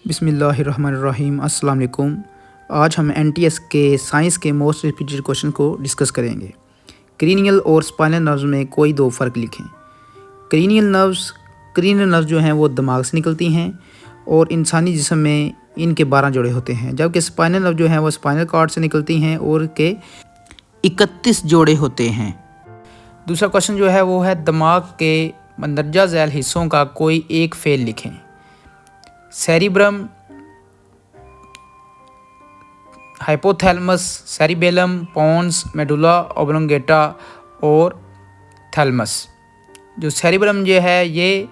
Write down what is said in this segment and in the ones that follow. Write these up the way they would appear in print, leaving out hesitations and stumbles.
बिस्मिल्लाहिर्रहमानिर्रहीम। अस्सलाम वालेकुम। आज हम एनटीएस के साइंस के मोस्ट रिपीटेड क्वेश्चन को डिस्कस करेंगे। क्रीनियल और स्पाइनल नर्व्स में कोई दो फ़र्क लिखें। क्रीनियल नर्व्स जो हैं वो दिमाग से निकलती हैं और इंसानी जिस्म में इनके 12 जोड़े होते हैं, जबकि स्पाइनल नर्व जो हैं वो स्पाइनल कॉर्ड से निकलती हैं और के 31 जोड़े होते हैं। दूसरा क्वेश्चन जो है वो है दिमाग के मंदरजा झैल हिस्सों का कोई एक फेल लिखें। Cerebrum, hypothalamus, cerebellum, pons, medulla oblongata और थैलेमस। जो सेरिब्रम जो है ये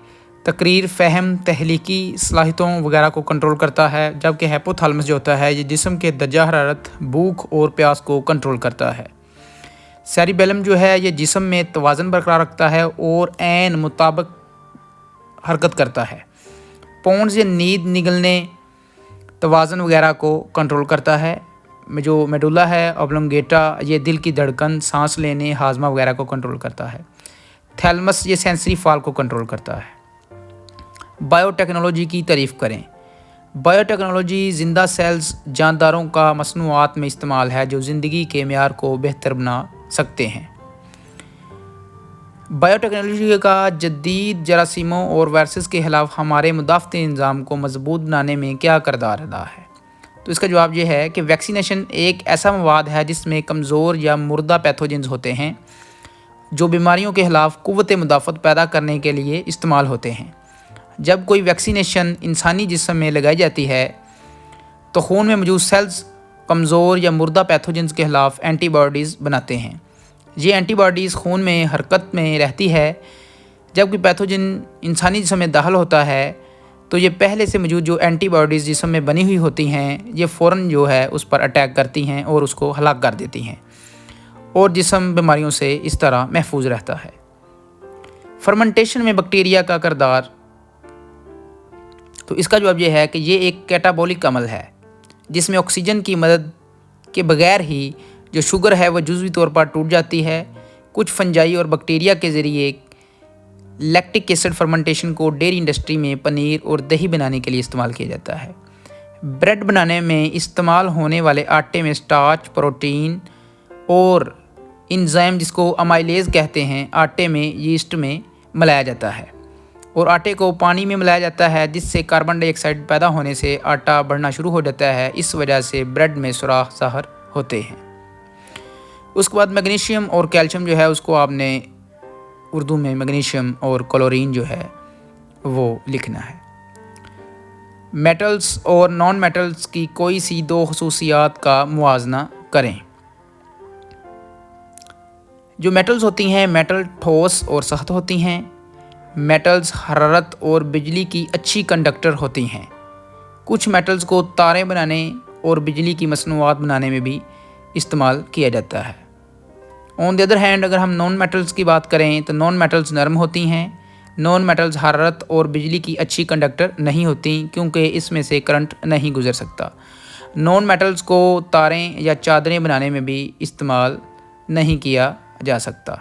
तकरीर, फ़हम, तहलीकी सलाहियतों वगैरह को कंट्रोल करता है, जबकि हाइपोथैलेमस जो होता है ये जिस्म के दर्जा हरारत, भूख और प्यास को कंट्रोल करता है। सेरिबेलम जो है ये जिस्म में तवाज़न बरकरार रखता है और ऐन मुताबिक हरकत करता है। पोन्स या नींद निगलने, तवाज़न वगैरह को कंट्रोल करता है। जो मेडुला है ऑब्लोंगेटा ये दिल की धड़कन, सांस लेने, हाजमा वगैरह को कंट्रोल करता है। थैलेमस ये सेंसरी फॉल को कंट्रोल करता है। बायोटेक्नोलॉजी की तारीफ़ करें। बायोटेक्नोलॉजी जिंदा सेल्स, जानदारों का मसनूआत में इस्तेमाल है जो ज़िंदगी के मेयार को बेहतर बना सकते हैं। बायोटेक्नोलॉजी का जदीद जरासीमों और वायरसेस के खिलाफ हमारे मुदाफ़ती निज़ाम को मजबूत बनाने में क्या किरदार अदा है? तो इसका जवाब ये है कि वैक्सीनेशन एक ऐसा मवाद है जिसमें कमज़ोर या मुर्दा पैथोजेंस होते हैं जो बीमारियों के खिलाफ क़ुव्वत मुदाफ़त पैदा करने के लिए इस्तेमाल होते हैं। जब कोई वैक्सीनेशन इंसानी जिस्म में लगाई जाती है तो खून में मौजूद सेल्स कमज़ोर या मुर्दा पैथोजेंस के खिलाफ एंटीबॉडीज़ बनाते हैं। ये एंटीबॉडीज़ खून में हरकत में रहती है। जब कोई पैथोजन इंसानी जिस्म में दाखिल होता है तो ये पहले से मौजूद जो एंटीबॉडीज़ जिस्म में बनी हुई होती हैं ये फ़ौरन जो है उस पर अटैक करती हैं और उसको हलाक कर देती हैं और जिस्म बीमारियों से इस तरह महफूज रहता है। फर्मेंटेशन में बैक्टीरिया का किरदार, तो इसका जवाब ये है कि ये एक कैटाबॉलिक अमल है जिसमें ऑक्सीजन की मदद के बगैर ही जो शुगर है वह जुज़वी तौर पर टूट जाती है। कुछ फंजाई और बैक्टीरिया के ज़रिए लैक्टिक एसिड फर्मेंटेशन को डेयरी इंडस्ट्री में पनीर और दही बनाने के लिए इस्तेमाल किया जाता है। ब्रेड बनाने में इस्तेमाल होने वाले आटे में स्टार्च, प्रोटीन और इंजाइम जिसको अमाइलेज कहते हैं आटे में यीस्ट में मिलाया जाता है और आटे को पानी में मिलाया जाता है जिससे कार्बन डाइऑक्साइड पैदा होने से आटा बढ़ना शुरू हो जाता है। इस वजह से ब्रेड में सुराख ज़ाहिर होते हैं। उसके बाद मैग्नीशियम और कैल्शियम जो है उसको आपने उर्दू में मैग्नीशियम और क्लोरीन जो है वो लिखना है। मेटल्स और नॉन मेटल्स की कोई सी दो खसूसियात का मुआवजा करें। जो मेटल्स होती हैं, मेटल ठोस और सख्त होती हैं। मेटल्स हरारत और बिजली की अच्छी कंडक्टर होती हैं। कुछ मेटल्स को तारे बनाने और बिजली की मसनूआत बनाने में भी इस्तेमाल किया जाता है। ऑन द अदर हैंड अगर हम नॉन मेटल्स की बात करें तो नॉन मेटल्स नरम होती हैं। नॉन मेटल्स हरारत और बिजली की अच्छी कंडक्टर नहीं होती क्योंकि इसमें से करंट नहीं गुजर सकता। नॉन मेटल्स को तारें या चादरें बनाने में भी इस्तेमाल नहीं किया जा सकता।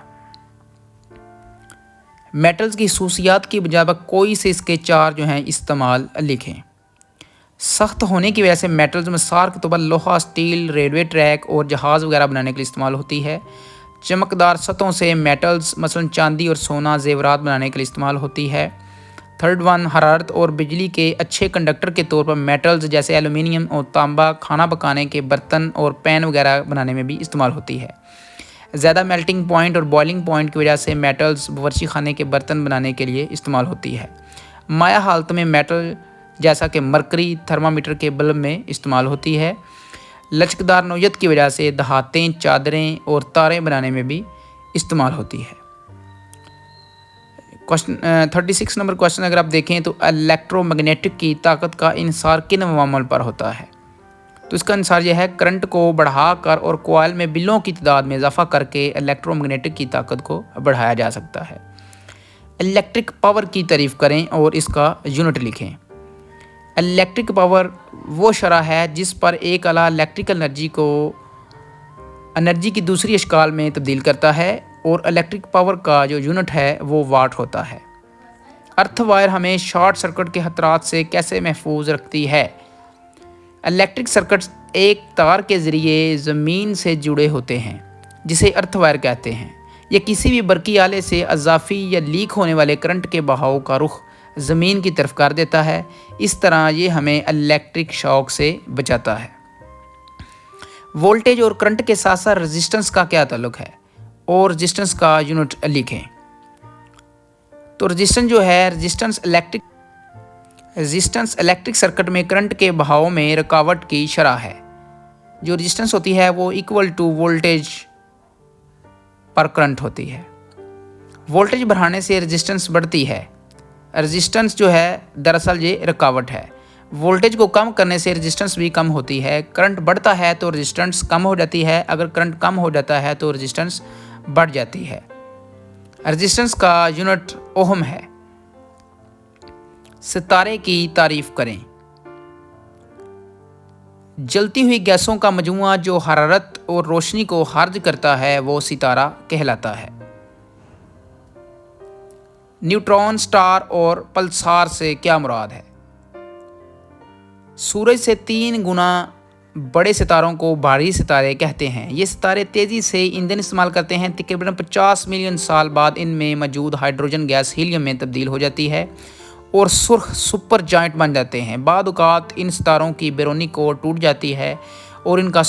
मेटल्स की खसूसियात की बजाय कोई से इसके चार जो हैं इस्तेमाल लिखें। सख्त होने की वजह से मेटल्स में सार के तौर पर लोहा, स्टील, रेलवे ट्रैक और जहाज़ वगैरह बनाने के लिए इस्तेमाल होती है। चमकदार सतहों से मेटल्स मसलन चांदी और सोना ज़ेवरात बनाने के लिए इस्तेमाल होती है। थर्ड वन, हरारत और बिजली के अच्छे कंडक्टर के तौर पर मेटल्स जैसे एलुमिनियम और तांबा खाना पकाने के बर्तन और पैन वगैरह बनाने में भी इस्तेमाल होती है। ज़्यादा मेल्टिंग पॉइंट और बॉइलिंग पॉइंट की वजह से मेटल्स बावर्ची खाने के बर्तन बनाने के लिए इस्तेमाल होती है। माया हालत में मेटल जैसा कि मरकरी थर्मामीटर के बल्ब में इस्तेमाल होती है। लचकदार नौयत की वजह से दहातें, चादरें और तारें बनाने में भी इस्तेमाल होती है। क्वेश्चन 36 नंबर क्वेश्चन अगर आप देखें तो इलेक्ट्रोमैग्नेटिक की ताकत का इंसार किन अवामल पर होता है? तो इसका इंसार यह है करंट को बढ़ाकर और कोयल में बिलों की तादाद में इजाफा करके इलेक्ट्रोमैग्नेटिक की ताकत को बढ़ाया जा सकता है। इलेक्ट्रिक पावर की तारीफ़ करें और इसका यूनिट लिखें। इलेक्ट्रिक पावर वो शरह है जिस पर एक आला इलेक्ट्रिकल एनर्जी को एनर्जी की दूसरी अशकाल में तब्दील करता है और इलेक्ट्रिक पावर का जो यूनिट है वो वाट होता है। अर्थ वायर हमें शॉर्ट सर्किट के खतरात से कैसे महफूज रखती है? इलेक्ट्रिक सर्किट्स एक तार के ज़रिए ज़मीन से जुड़े होते हैं जिसे अर्थ वायर कहते हैं। यह किसी भी बरकी आले से अज़ाफ़ी या लीक होने वाले करंट के बहाव का रुख ज़मीन की तरफ कर देता है। इस तरह ये हमें इलेक्ट्रिक शॉक से बचाता है। वोल्टेज और करंट के साथ साथ रेजिस्टेंस का क्या ताल्लुक है और रेजिस्टेंस का यूनिट लिखें। तो रेजिस्टेंस जो है, रेजिस्टेंस इलेक्ट्रिक सर्किट में करंट के बहाव में रुकावट की शरह है। जो रेजिस्टेंस होती है वो इक्वल टू वोल्टेज पर करंट होती है। वोल्टेज बढ़ाने से रेजिस्टेंस बढ़ती है। रेजिस्टेंस जो है दरअसल ये रुकावट है। वोल्टेज को कम करने से रेजिस्टेंस भी कम होती है। करंट बढ़ता है तो रेजिस्टेंस कम हो जाती है। अगर करंट कम हो जाता है तो रेजिस्टेंस बढ़ जाती है। रेजिस्टेंस का यूनिट ओहम है। सितारे की तारीफ करें। जलती हुई गैसों का मजमुआ जो हरारत और रोशनी को खारिज करता है वो सितारा कहलाता है। न्यूट्रॉन, स्टार और पल्सार से क्या मुराद है? सूरज से 3 गुना बड़े सितारों को भारी सितारे कहते हैं। ये सितारे तेज़ी से ईंधन इस्तेमाल करते हैं। तकरीबन 50 मिलियन साल बाद इनमें मौजूद हाइड्रोजन गैस हीलियम में तब्दील हो जाती है और सुर्ख सुपर जाइंट बन जाते हैं। बाद औक़ात इन सितारों की बैरूनी कोर टूट जाती है और इनका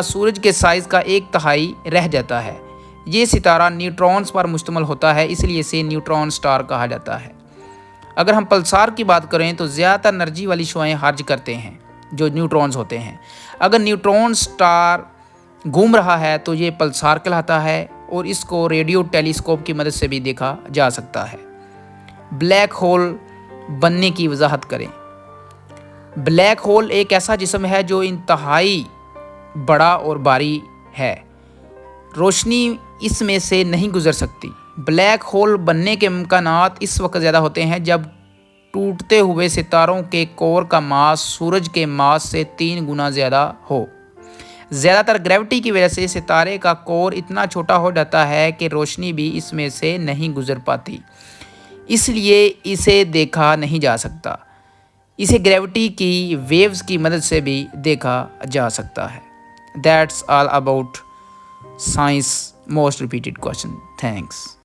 सूरज के साइज़ का 1/3 रह जाता है। ये सितारा न्यूट्रॉन्स पर मुश्तमिल होता है, इसलिए इसे न्यूट्रॉन स्टार कहा जाता है। अगर हम पल्सार की बात करें तो ज़्यादातर एनर्जी वाली शुआएं खारिज करते हैं जो न्यूट्रॉन्स होते हैं। अगर न्यूट्रॉन स्टार घूम रहा है तो ये पल्सार कहलाता है और इसको रेडियो टेलीस्कोप की मदद से भी देखा जा सकता है। ब्लैक होल बनने की वजाहत करें। ब्लैक होल एक ऐसा जिस्म है जो इंतहाई बड़ा और भारी है। रोशनी इसमें से नहीं गुजर सकती। ब्लैक होल बनने के इम्कानात इस वक्त ज़्यादा होते हैं जब टूटते हुए सितारों के कोर का मास सूरज के मास से 3 गुना ज़्यादा हो। ज़्यादातर ग्रेविटी की वजह से सितारे का कोर इतना छोटा हो जाता है कि रोशनी भी इसमें से नहीं गुजर पाती, इसलिए इसे देखा नहीं जा सकता। इसे ग्रेविटी की वेव्स की मदद से भी देखा जा सकता है। That's all about science most repeated question. Thanks.